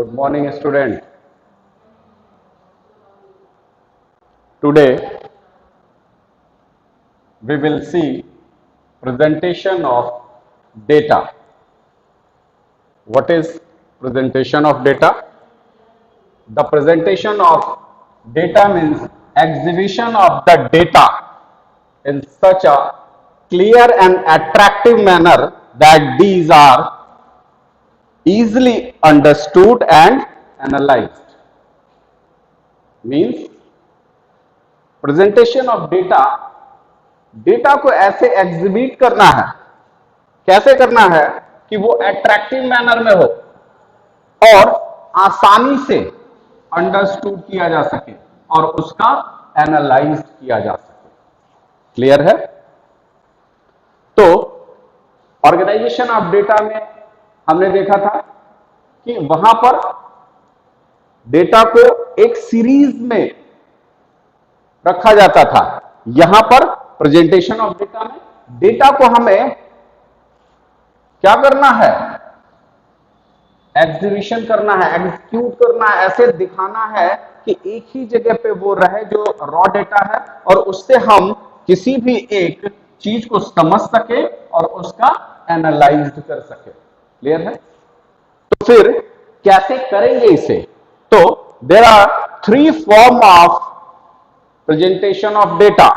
Good morning, student. Today we will see presentation of data. What is presentation of data? The presentation of data means exhibition of the data in such a clear and attractive manner that these are easily understood and analyzed. Means presentation of data, data को ऐसे exhibit करना है, कैसे करना है कि वो attractive manner में हो और आसानी से अंडरस्टूड किया जा सके और उसका एनालाइज किया जा सके। क्लियर है? तो ऑर्गेनाइजेशन ऑफ डेटा में हमने देखा था कि वहां पर डेटा को एक सीरीज में रखा जाता था। यहां पर प्रेजेंटेशन ऑफ डेटा में डेटा को हमें क्या करना है? एग्जीबिशन करना है, एग्जीक्यूट करना है, ऐसे दिखाना है कि एक ही जगह पे वो रहे जो रॉ डेटा है और उससे हम किसी भी एक चीज को समझ सके और उसका एनालाइज कर सके। क्लियर है? तो फिर कैसे करेंगे इसे? तो there are 3 form of presentation of data.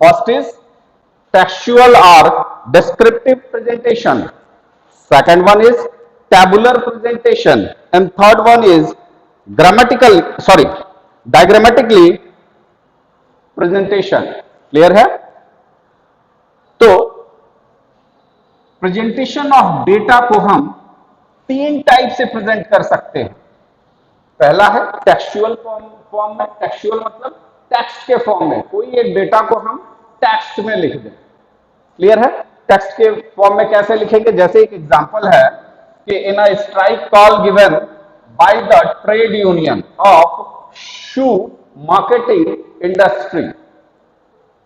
First is textual or descriptive presentation. Second one is tabular presentation, and third one is diagrammatically presentation. Clear है? तो presentation of data को हम 3 टाइप से प्रेजेंट कर सकते हैं। पहला है टेक्सचुअल फॉर्म में। टेक्सचुअल मतलब टेक्स्ट के फॉर्म में, कोई एक डेटा को हम टेक्स्ट में लिख दें। क्लियर है? टेक्स्ट के फॉर्म में कैसे लिखेंगे? जैसे एक एग्जांपल है कि in a strike call given by the trade union of shoe marketing industry,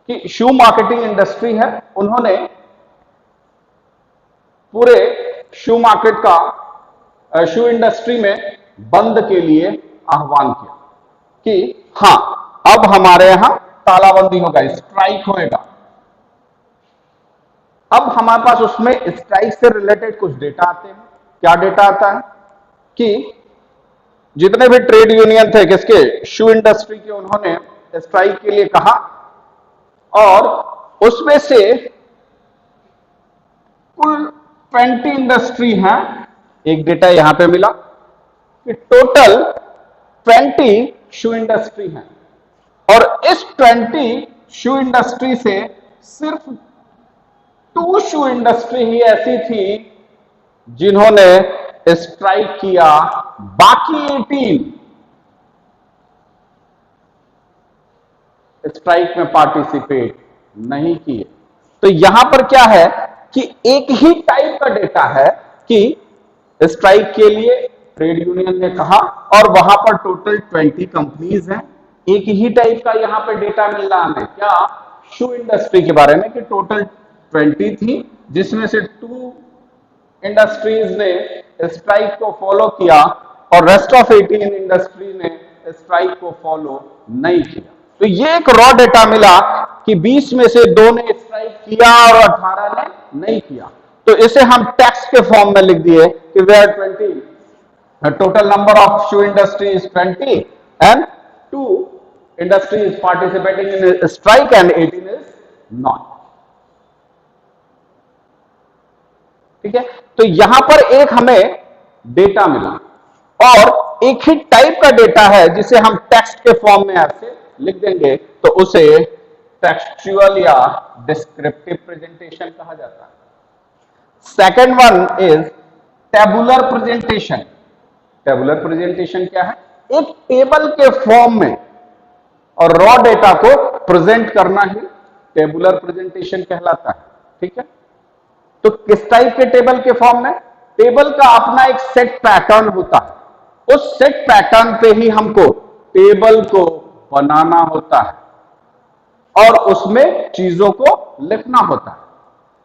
कि शू मार्केटिंग इंडस्ट्री है, उन्होंने पूरे शू मार्केट का शू इंडस्ट्री में बंद के लिए आह्वान किया कि हां अब हमारे यहां तालाबंदी होगा, स्ट्राइक होएगा। अब हमारे पास उसमें स्ट्राइक से रिलेटेड कुछ डेटा आते हैं। क्या डेटा आता है कि जितने भी ट्रेड यूनियन थे किसके, शू इंडस्ट्री के, उन्होंने स्ट्राइक के लिए कहा और उसमें से कुल 20 इंडस्ट्री हैं। एक डेटा यहां पे मिला कि टोटल 20 शू इंडस्ट्री हैं और इस 20 शू इंडस्ट्री से सिर्फ 2 शू इंडस्ट्री ही ऐसी थी जिन्होंने स्ट्राइक किया, बाकी 18 स्ट्राइक में पार्टिसिपेट नहीं किए। तो यहां पर क्या है कि एक ही टाइप का डेटा है कि स्ट्राइक के लिए ट्रेड यूनियन ने कहा और वहां पर टोटल 20 कंपनीज हैं। एक ही टाइप का यहां पे डेटा मिल रहा है। क्या? शू इंडस्ट्री के बारे में कि टोटल 20 थी जिसमें से 2 इंडस्ट्रीज ने स्ट्राइक को फॉलो किया और रेस्ट ऑफ 18 इंडस्ट्री ने स्ट्राइक को फॉलो नहीं किया। तो ये एक रॉ डेटा मिला कि 20 में से 2 ने स्ट्राइक किया और 18 ने नहीं किया। तो इसे हम टेक्स्ट के फॉर्म में लिख दिए कि where 20 total number of shoe industry is 20 and 2 industry is participating in a strike and 18 is not. ठीक है? तो यहां पर एक हमें डेटा मिला और एक ही टाइप का डेटा है जिसे हम टेक्स्ट के फॉर्म में ऐसे लिख देंगे तो उसे टेक्सचुअल या डिस्क्रिप्टिव प्रेजेंटेशन कहा जाता है। Second one is tabular presentation. Tabular presentation क्या है? एक टेबल के फॉर्म में और रॉ डेटा को प्रेजेंट करना ही टेबुलर प्रेजेंटेशन कहलाता है। ठीक है? तो किस टाइप के टेबल के फॉर्म में? टेबल का अपना एक सेट पैटर्न होता है, उस सेट पैटर्न पे ही हमको टेबल को बनाना होता है और उसमें चीजों को लिखना होता है।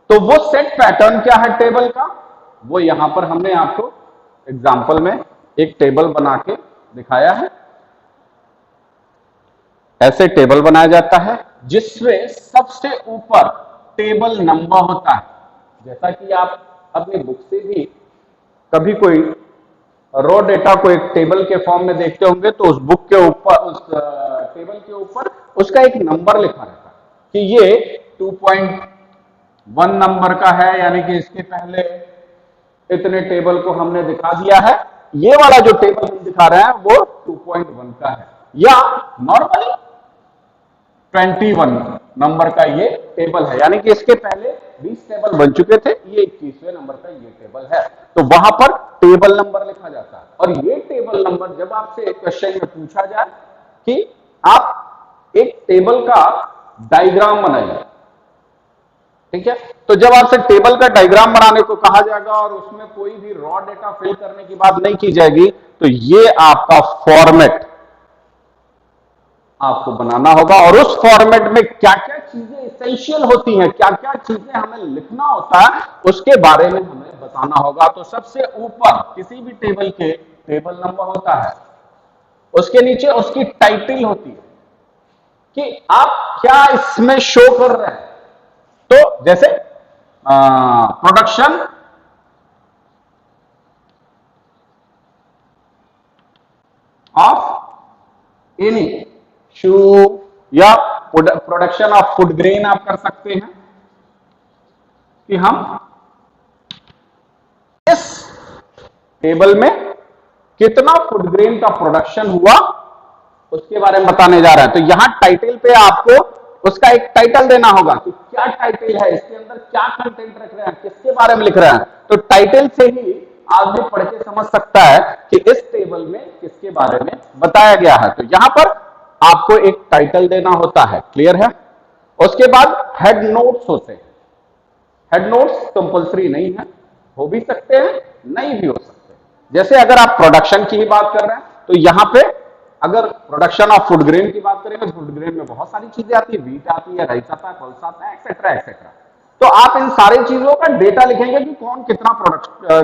तो वो सेट पैटर्न क्या है टेबल का, वो यहां पर हमने आपको एग्जांपल में एक टेबल बना के दिखाया है। ऐसे टेबल बनाया जाता है जिसमें सबसे ऊपर टेबल नंबर होता है। जैसा कि आप अपनी बुक से भी कभी कोई रॉ डेटा को एक टेबल के फॉर्म में देखते होंगे तो उस बुक के ऊपर, उस टेबल के ऊपर उसका एक नंबर लिखा रहता है कि ये 2.1 नंबर का है, यानी कि इसके पहले इतने टेबल को हमने दिखा दिया है। ये वाला जो टेबल हम दिखा रहे हैं वो 2.1 का है, या नॉर्मली 21 नंबर का ये टेबल है, यानी कि इसके पहले 20 टेबल बन चुके थे, ये 21वें नंबर का ये टेबल है। तो वहां पर टेबल नंबर लिखा जाता है। और ये टेबल नंबर जब आपसे क्वेश्चन में पूछा जाए कि आप एक टेबल का डायग्राम बनाइए, ठीक है, तो जब आपसे टेबल का डायग्राम बनाने को कहा जाएगा और उसमें कोई भी रॉ डेटा फिल करने की बात नहीं की जाएगी, तो ये आपका फॉर्मेट आपको बनाना होगा। और उस फॉर्मेट में क्या क्या चीजें एसेंशियल होती हैं, क्या क्या चीजें हमें लिखना होता है, उसके बारे में हमें बताना होगा। तो सबसे ऊपर किसी भी टेबल के टेबल नंबर होता है, उसके नीचे उसकी टाइटल होती है कि आप क्या इसमें शो कर रहे हैं। तो जैसे प्रोडक्शन ऑफ एनी शू या प्रोडक्शन ऑफ फूड ग्रेन आप कर सकते हैं कि हम इस टेबल में कितना फूड ग्रेन का प्रोडक्शन हुआ उसके बारे में बताने जा रहे हैं। तो यहां टाइटल पे आपको उसका एक टाइटल देना होगा कि क्या टाइटल है, इसके अंदर क्या कंटेंट रख रहे हैं, किसके बारे में लिख रहे हैं। तो टाइटल से ही आदमी पढ़ के समझ सकता है कि इस टेबल में किसके बारे में बताया गया है। तो यहां पर आपको एक टाइटल देना होता है, क्लियर है। उसके बाद हेड नोट्स होते हैं। हेड नोट्स कंपल्सरी नहीं है, हो भी सकते हैं, नहीं भी हो सकते। जैसे अगर आप प्रोडक्शन की ही बात कर रहे हैं तो यहां पे अगर प्रोडक्शन ऑफ फूड ग्रेन की बात करें तो फूड ग्रेन में बहुत सारी चीजें आती है, व्हीट आती है, राइस आता है, पल्स आता है, एक्सेट्रा एक्सेट्रा। तो आप इन सारी चीजों का डेटा लिखेंगे कि कौन कितना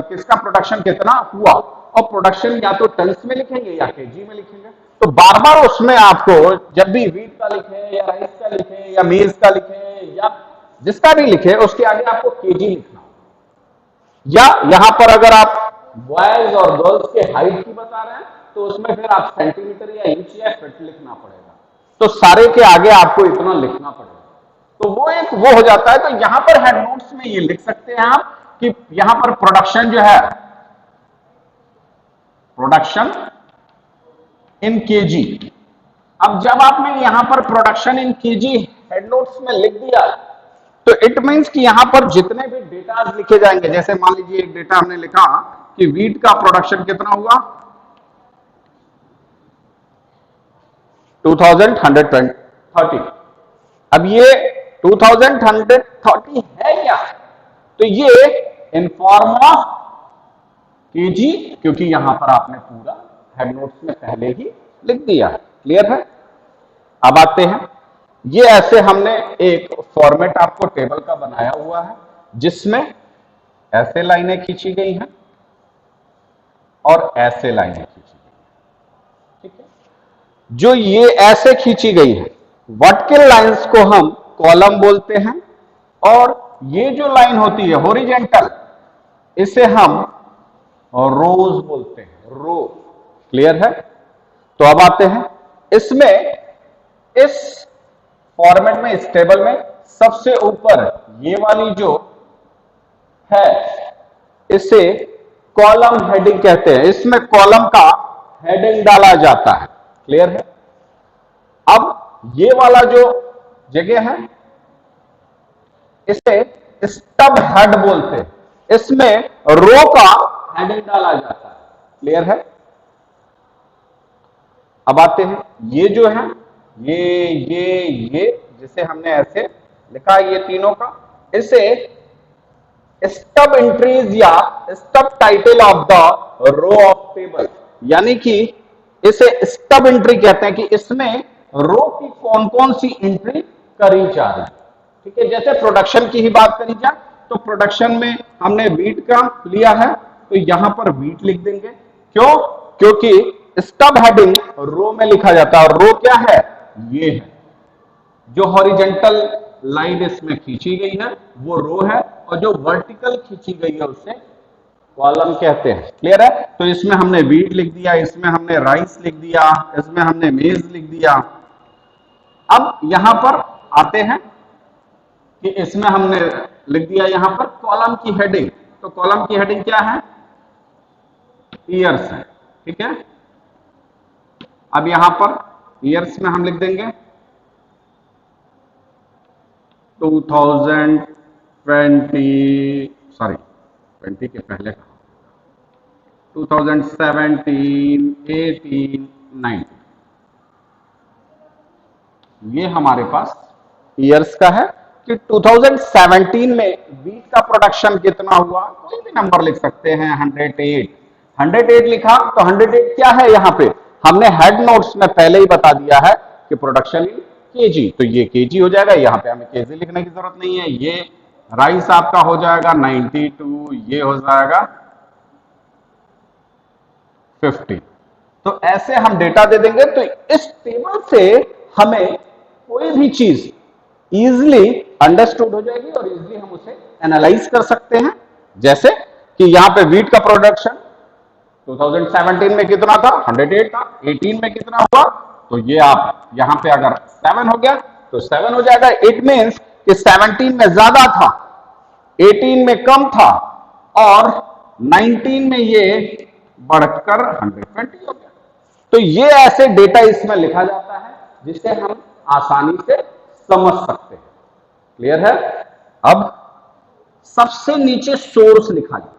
किसका प्रोडक्शन कितना हुआ, और प्रोडक्शन या तो टन्स में लिखेंगे या केजी में लिखेंगे। तो बार बार उसमें आपको जब भी व्हीट का लिखे या राइस का लिखे या मेज का लिखे या जिसका भी लिखे उसके आगे आपको केजी लिखना, या यहां पर अगर आप बॉयज और गर्ल्स के हाइट की बता रहे हैं तो उसमें फिर आप सेंटीमीटर या इंच या फीट लिखना पड़ेगा। तो सारे के आगे आपको इतना लिखना पड़ेगा, तो वो हो जाता है। तो यहां पर हेड नोट्स में ये लिख सकते हैं आप कि यहां पर प्रोडक्शन जो है, प्रोडक्शन इन केजी। अब जब आपने यहां पर production in KG head notes में लिख दिया तो इट मींस कि यहां पर जितने भी डेटा लिखे जाएंगे, जैसे मान लीजिए एक डेटा हमने लिखा कि व्हीट का प्रोडक्शन कितना हुआ 2130। अब ये 2130 है क्या, तो ये इन फॉर्म ऑफ केजी, क्योंकि यहां पर आपने पूरा हेड नोट्स में पहले ही लिख दिया है, क्लियर है। अब आते हैं, ये ऐसे हमने एक फॉर्मेट आपको टेबल का बनाया हुआ है जिसमें ऐसे लाइनें खींची गई हैं और ऐसे लाइनें खींची गई हैं, ठीक है। जो ये ऐसे खींची गई है वर्टिकल लाइंस को हम कॉलम बोलते हैं, और ये जो लाइन होती है हॉरिजॉन्टल इसे हम रोज बोलते हैं, रो, क्लियर है। तो अब आते हैं इसमें, इस फॉर्मेट में, इस टेबल में सबसे ऊपर ये वाली जो है इसे कॉलम हेडिंग कहते हैं। इसमें कॉलम का हेडिंग डाला जाता है, क्लियर है। अब ये वाला जो जगह है इसे स्टब हेड बोलते हैं, इसमें रो का हेडिंग डाला जाता है, क्लियर है। अब आते हैं, ये जो है ये जिसे हमने ऐसे लिखा है, ये तीनों का, इसे स्टब एंट्रीज या stub title of the row of table, यानी कि इसे स्टब एंट्री कहते हैं कि इसमें रो की कौन कौन सी एंट्री करी जा रही है, ठीक है। जैसे प्रोडक्शन की ही बात करी जाए तो प्रोडक्शन में हमने व्हीट का लिया है तो यहां पर व्हीट लिख देंगे, क्यों, क्योंकि स्टब हेडिंग रो में लिखा जाता है, और रो क्या है, ये है जो हॉरिजेंटल लाइन इसमें खींची गई है वो रो है, और जो वर्टिकल खींची गई है उसे कॉलम कहते हैं। क्लियर है? तो इसमें हमने वीट लिख दिया, इसमें हमने राइस लिख दिया, इसमें हमने मेज लिख दिया। अब यहां पर आते हैं कि इसमें हमने लिख दिया यहां पर कॉलम की हेडिंग। तो कॉलम की हेडिंग क्या है, ईयर्स है। ठीक है, अब यहां पर ईयर्स में हम लिख देंगे 2020, सॉरी 20 के पहले 2017, 18, 19, ये हमारे पास ईयर्स का है कि 2017 में वीट का प्रोडक्शन कितना हुआ, कोई भी नंबर लिख सकते हैं, 108 लिखा। तो 108 क्या है, यहां पे हमने हेड नोट्स में पहले ही बता दिया है कि प्रोडक्शन इन केजी, तो ये केजी हो जाएगा, यहां पे हमें केजी लिखने की जरूरत नहीं है। ये राइस आपका हो जाएगा 92, ये हो जाएगा 50। तो ऐसे हम डेटा दे देंगे। तो इस टेबल से हमें कोई भी चीज इजिली अंडरस्टूड हो जाएगी और इजिली हम उसे एनालाइज कर सकते हैं। जैसे कि यहां पे वीट का प्रोडक्शन 2017 में कितना था, 108 था। 18 में कितना हुआ, तो ये आप यहां पे अगर 7 हो गया तो 7 हो जाएगा। इट मीन्स कि 17 में ज्यादा था, 18 में कम था, और 19 में ये बढ़कर 120 हो गया। तो ये ऐसे डेटा इसमें लिखा जाता है जिसे हम आसानी से समझ सकते हैं। क्लियर है? अब सबसे नीचे सोर्स लिखा जाता है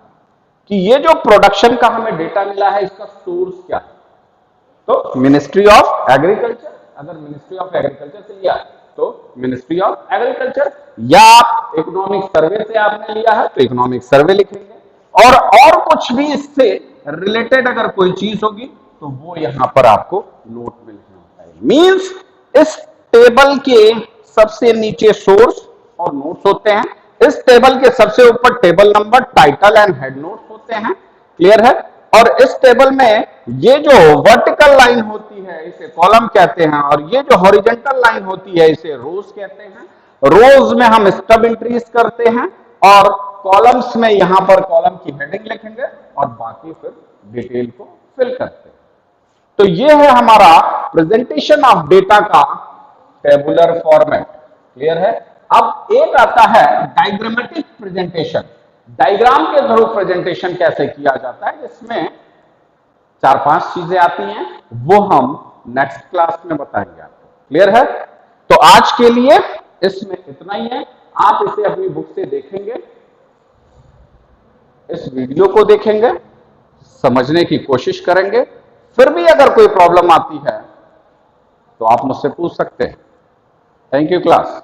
कि ये जो प्रोडक्शन का हमें डेटा मिला है इसका सोर्स क्या है। तो मिनिस्ट्री ऑफ एग्रीकल्चर, अगर मिनिस्ट्री ऑफ एग्रीकल्चर से लिया तो मिनिस्ट्री ऑफ एग्रीकल्चर, या इकोनॉमिक सर्वे से आपने लिया है तो इकोनॉमिक सर्वे लिखेंगे। और कुछ भी इससे रिलेटेड अगर कोई चीज होगी तो वो यहां पर आपको नोट में लिखना होता है। मींस इस टेबल के सबसे नीचे सोर्स और नोट्स होते हैं, इस टेबल के सबसे ऊपर table number, title and head notes होते हैं। क्लियर है? और इस टेबल में ये जो वर्टिकल लाइन होती है इसे कॉलम कहते हैं, और ये जो हॉरिजेंटल लाइन होती है इसे रोज कहते हैं। रोज में हम स्टब एंट्रीज करते हैं, और कॉलम्स में यहां पर कॉलम की हेडिंग लिखेंगे और बाकी फिर डिटेल को फिल करते हैं। तो ये है हमारा प्रेजेंटेशन ऑफ डेटा का टेबुलर फॉर्मेट। क्लियर है? अब एक आता है डायग्रामेटिक प्रेजेंटेशन। डायग्राम के थ्रू प्रेजेंटेशन कैसे किया जाता है, इसमें 4-5 चीजें आती हैं, वो हम नेक्स्ट क्लास में बताएंगे आपको। क्लियर है? तो आज के लिए इसमें इतना ही है। आप इसे अपनी बुक से देखेंगे, इस वीडियो को देखेंगे, समझने की कोशिश करेंगे। फिर भी अगर कोई प्रॉब्लम आती है तो आप मुझसे पूछ सकते हैं। Thank you class.